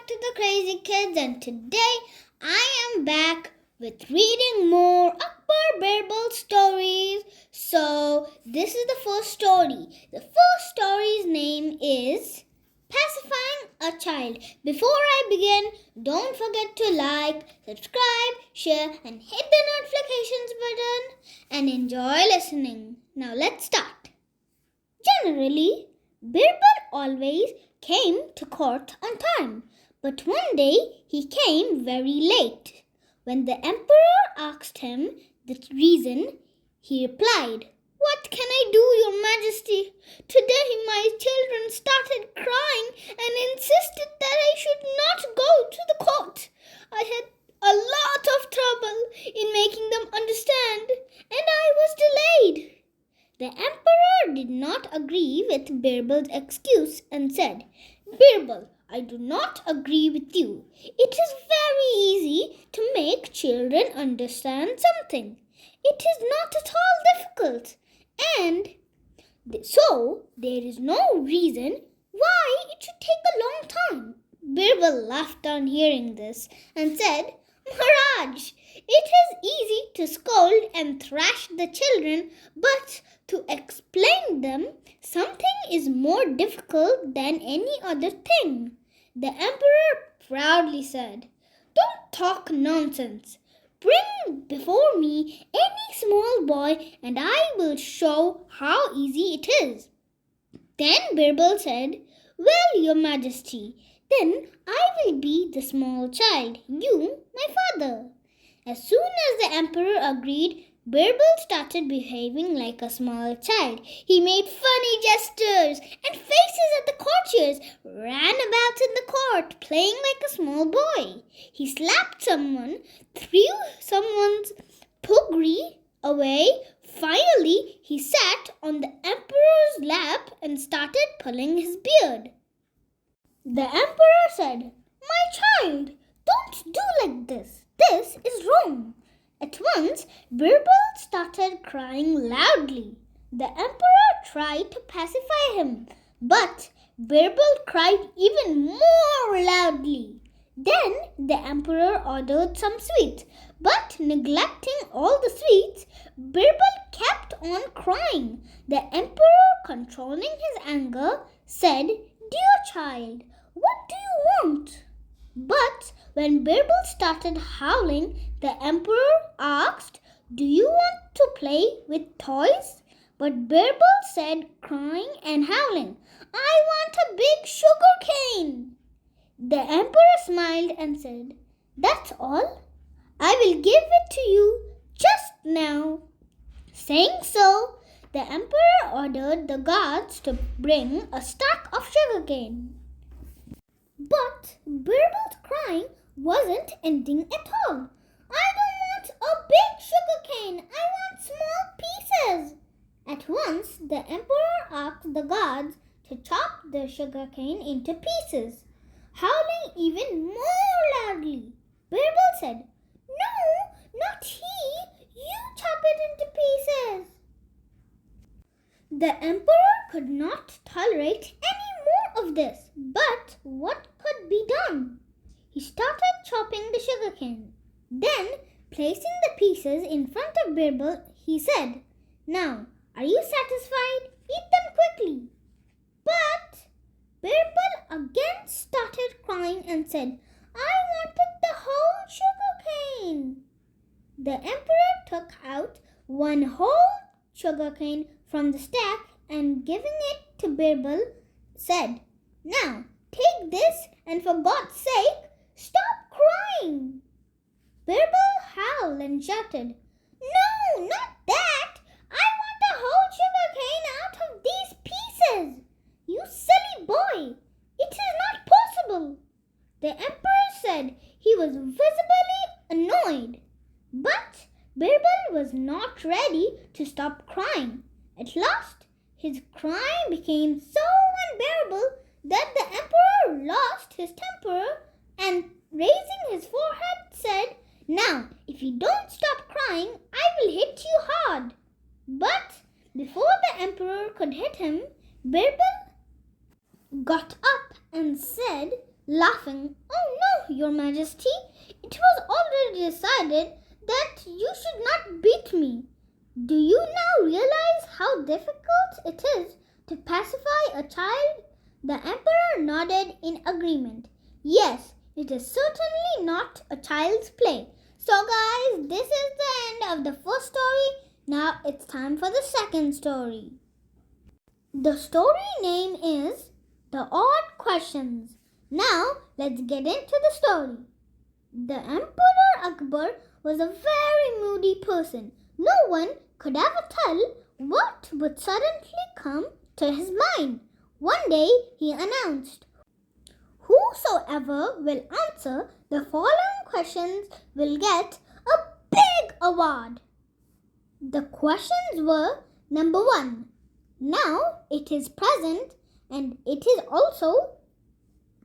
back to the Crazy Kids, and today I am back with reading more Akbar and Birbal stories. So this is the first story. The first story's name is Pacifying a Child. Before I begin, don't forget to like, subscribe, share and hit the notifications button and enjoy listening. Now let's start. Generally, Birbal always came to court on time, but one day he came very late. When the emperor asked him the reason, he replied, "What can I do, your majesty? Today my children started crying and insisted that I should not go to the court. I had a lot of trouble in making them understand, and I was delayed." The emperor did not agree with Birbal's excuse and said, "Birbal, I do not agree with you. It is very easy to make children understand something. It is not at all difficult, and so there is no reason why it should take a long time." Birbal laughed on hearing this and said, "Maharaj, it is easy to scold and thrash the children, but to explain them something is more difficult than any other thing." The emperor proudly said, "Don't talk nonsense. Bring before me any small boy and I will show how easy it is." Then Birbal said, "Well, your majesty, then I will be the small child, you my father." As soon as the emperor agreed, Birbal started behaving like a small child. He made funny gestures and faces at the courtiers, ran about in the court playing like a small boy. He slapped someone, threw someone's puggree away. Finally, he sat on the emperor's lap and started pulling his beard. The emperor said, "My child, don't do like this. This is wrong." At once, Birbal started crying loudly. The emperor tried to pacify him, but Birbal cried even more loudly. Then the emperor ordered some sweets, but neglecting all the sweets, Birbal kept on crying. The emperor, controlling his anger, said, "Dear child, what do you want?" But when Birbal started howling, the emperor asked, "Do you want to play with toys?" But Birbal said, crying and howling, "I want a big sugar cane." The emperor smiled and said, "That's all? I will give it to you just now." Saying so, the emperor ordered the guards to bring a stack of sugarcane. But Birbal's crying wasn't ending at all. "I don't want a big sugarcane. I want small pieces." At once, the emperor asked the guards to chop the sugarcane into pieces. Howling even more loudly, Birbal said, "No, not he. You chop it into pieces." The emperor could not tolerate any more of this, but what could be done? He started chopping the sugarcane. Then, placing the pieces in front of Birbal, he said, "Now, are you satisfied? Eat them quickly." But Birbal again started crying and said, "I wanted the whole sugarcane." The emperor took out one whole sugarcane from the stack and giving it to Birbal, said, "Now, take this and for God's sake, stop crying." Birbal howled and shouted, "No, not that! I want the whole sugarcane out of these pieces! You silly boy! It is not possible!" The emperor said he was visibly annoyed, but Birbal was not ready to stop crying. At last, his crying became so unbearable that the emperor lost his temper and, raising his forehead, said, "Now, if you don't stop crying, I will hit you hard." But before the emperor could hit him, Birbal got up and said, laughing, "Oh no, Your Majesty, it was already decided that you should not beat me. Do you now realize how difficult it is to pacify a child?" The emperor nodded in agreement. "Yes, it is certainly not a child's play." So guys, this is the end of the first story. Now it's time for the second story. The story name is The Odd Questions. Now let's get into the story. The Emperor Akbar was a very moody person. No one could ever tell what would suddenly come to his mind. One day he announced, "Whosoever will answer the following questions will get a big award." The questions were: number 1, now it is present and it is also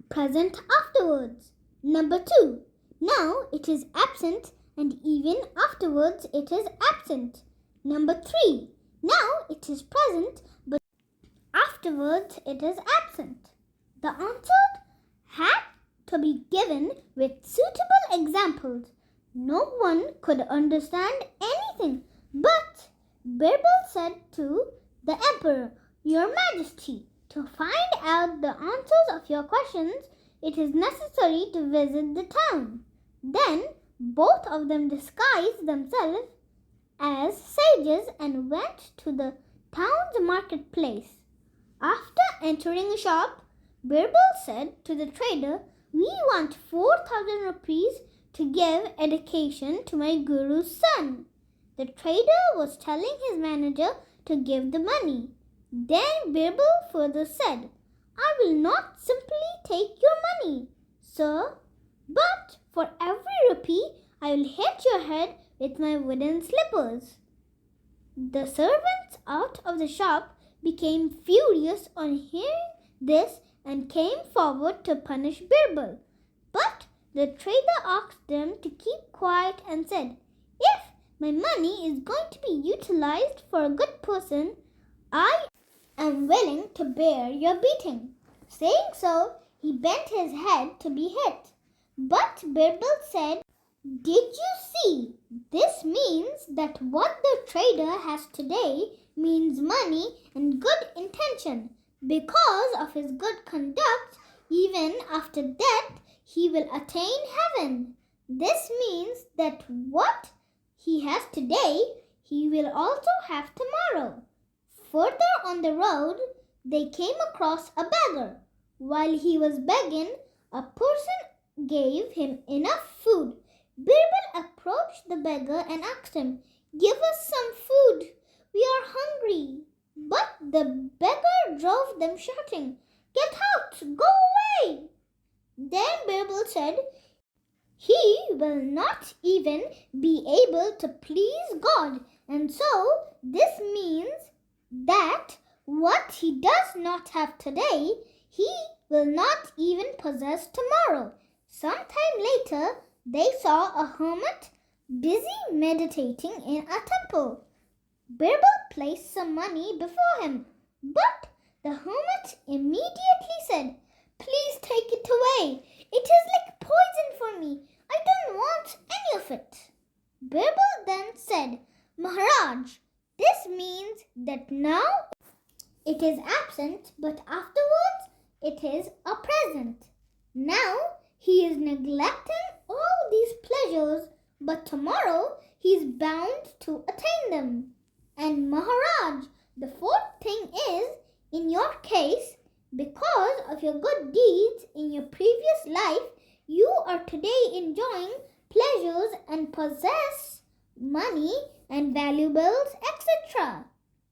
present afterwards. Number 2, now it is absent and even afterwards it is absent. Number 3, now it is present but afterwards it is absent. The answer had to be given with suitable examples. No one could understand anything, but Birbal said to the emperor, "Your Majesty, to find out the answers of your questions, it is necessary to visit the town." Then both of them disguised themselves as sages and went to the town's marketplace. After entering a shop, Birbal said to the trader, "We want 4,000 rupees to give education to my guru's son." The trader was telling his manager to give the money. Then Birbal further said, "I will not simply take your money, sir, but for every rupee I will hit your head with my wooden slippers." The servants out of the shop became furious on hearing this and came forward to punish Birbal. But the trader asked them to keep quiet and said, "If my money is going to be utilized for a good person, I am willing to bear your beating." Saying so, he bent his head to be hit. But Birbal said, "Did you see? This means that what the trader has today means money and good intention. Because of his good conduct, even after death, he will attain heaven. This means that what he has today, he will also have tomorrow." Further on the road, they came across a beggar. While he was begging, a person gave him enough food. Birbal approached the beggar and asked him, "Give us some food. We are hungry." But the beggar drove them shouting, "Get out! Go away!" Then Birbal said, "He will not even be able to please God, and so this means that what he does not have today, he will not even possess tomorrow." Sometime later, they saw a hermit busy meditating in a temple. Birbal placed some money before him, but the hermit immediately said, "Please take it away. It is like poison for me. I don't want any of it." Birbal then said, "Maharaj, this means that now it is absent, but afterwards it is a present. Now he is neglecting all these pleasures, but tomorrow he is bound to attain them. And Maharaj, the fourth thing is, in your case, because of your good deeds in your previous life, you are today enjoying pleasures and possess money and valuables, etc.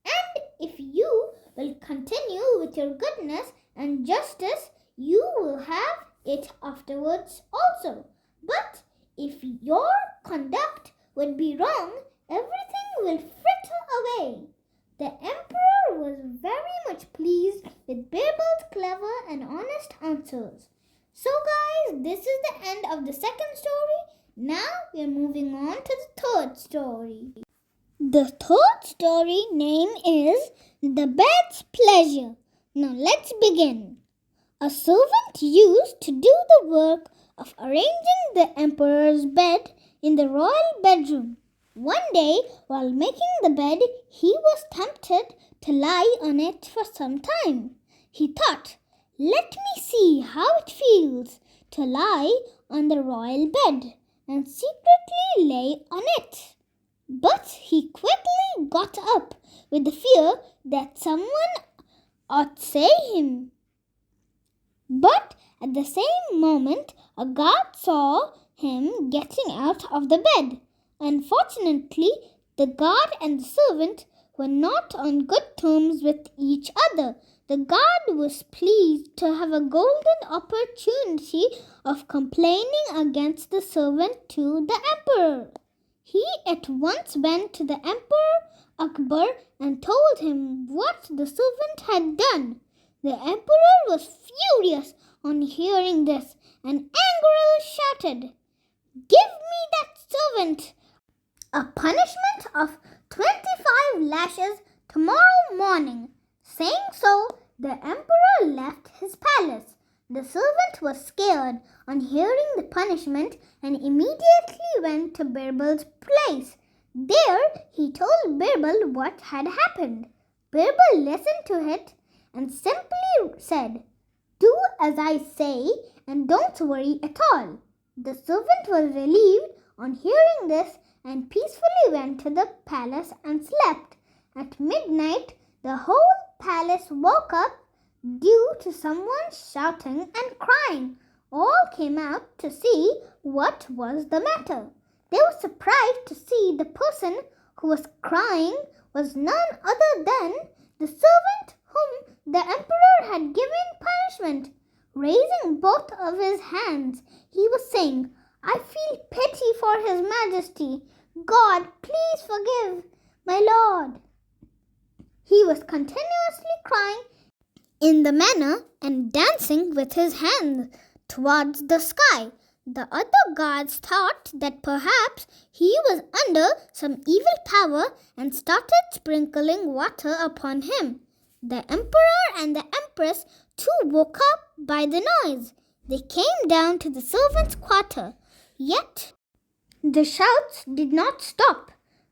And if you will continue with your goodness and justice, you will have it afterwards also. But if your conduct would be wrong, everything will fritter away." The emperor was very much pleased with Birbal's clever and honest answers. So guys, this is the end of the second story. Now we are moving on to the third story. The third story name is The Bed's Pleasure. Now let's begin. A servant used to do the work of arranging the emperor's bed in the royal bedroom. One day, while making the bed, he was tempted to lie on it for some time. He thought, "Let me see how it feels to lie on the royal bed," and secretly lay on it. But he quickly got up with the fear that someone ought say him. But at the same moment, a guard saw him getting out of the bed. Unfortunately, the guard and the servant were not on good terms with each other. The guard was pleased to have a golden opportunity of complaining against the servant to the emperor. He at once went to the Emperor Akbar and told him what the servant had done. The emperor was furious on hearing this and angrily shouted, "Give me that servant a punishment of 25 lashes tomorrow morning." Saying so, the emperor left his palace. The servant was scared on hearing the punishment and immediately went to Birbal's place. There he told Birbal what had happened. Birbal listened to it and simply said, "Do as I say and don't worry at all." The servant was relieved on hearing this and peacefully went to the palace and slept. At midnight, the whole palace woke up due to someone shouting and crying. All came out to see what was the matter. They were surprised to see the person who was crying was none other than the servant whom the emperor had given punishment. Raising both of his hands, he was saying, "I feel pity for His Majesty. God, please forgive my lord." He was continuously crying in the manner and dancing with his hands towards the sky. The other guards thought that perhaps he was under some evil power and started sprinkling water upon him. The emperor and the empress too woke up by the noise. They came down to the servants' quarter. Yet the shouts did not stop.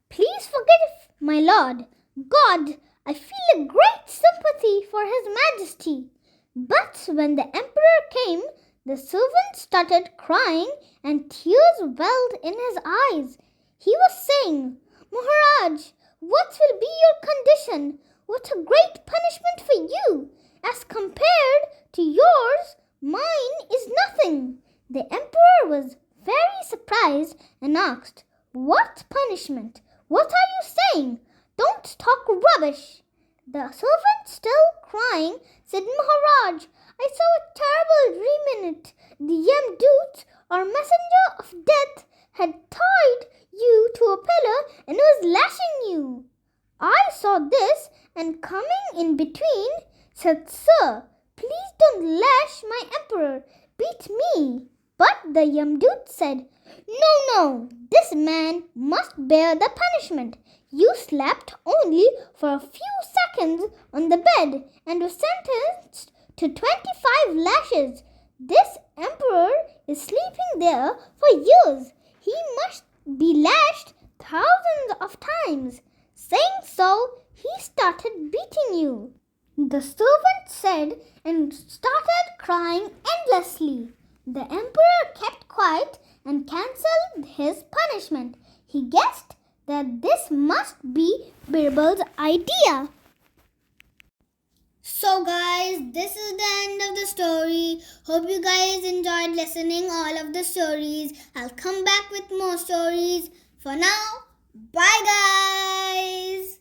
"Please forgive my lord. God, I feel a great sympathy for His Majesty." But when the emperor came, the servant started crying and tears welled in his eyes. He was saying, "Maharaj, what will be your condition? What a great punishment for you! As compared to yours, mine is nothing." The emperor was very surprised and asked, "What punishment? What are you saying? Don't talk rubbish." The servant, still crying, said, "Maharaj, I saw a terrible dream in it. The Yamdut, or messenger of death, had tied you to a pillar and was lashing you. I saw this and coming in between said, 'Sir, please don't lash my emperor. Beat me.' But the Yamdut said, 'No, this man must bear the punishment. You slept only for a few seconds on the bed and were sentenced to 25 lashes. This emperor is sleeping there for years. He must be lashed thousands of times.' Saying so, he started beating you." The servant said and started crying endlessly. The emperor kept quiet and cancelled his punishment. He guessed that this must be Birbal's idea. So guys, this is the end of the story. Hope you guys enjoyed listening all of the stories. I'll come back with more stories. For now, bye guys.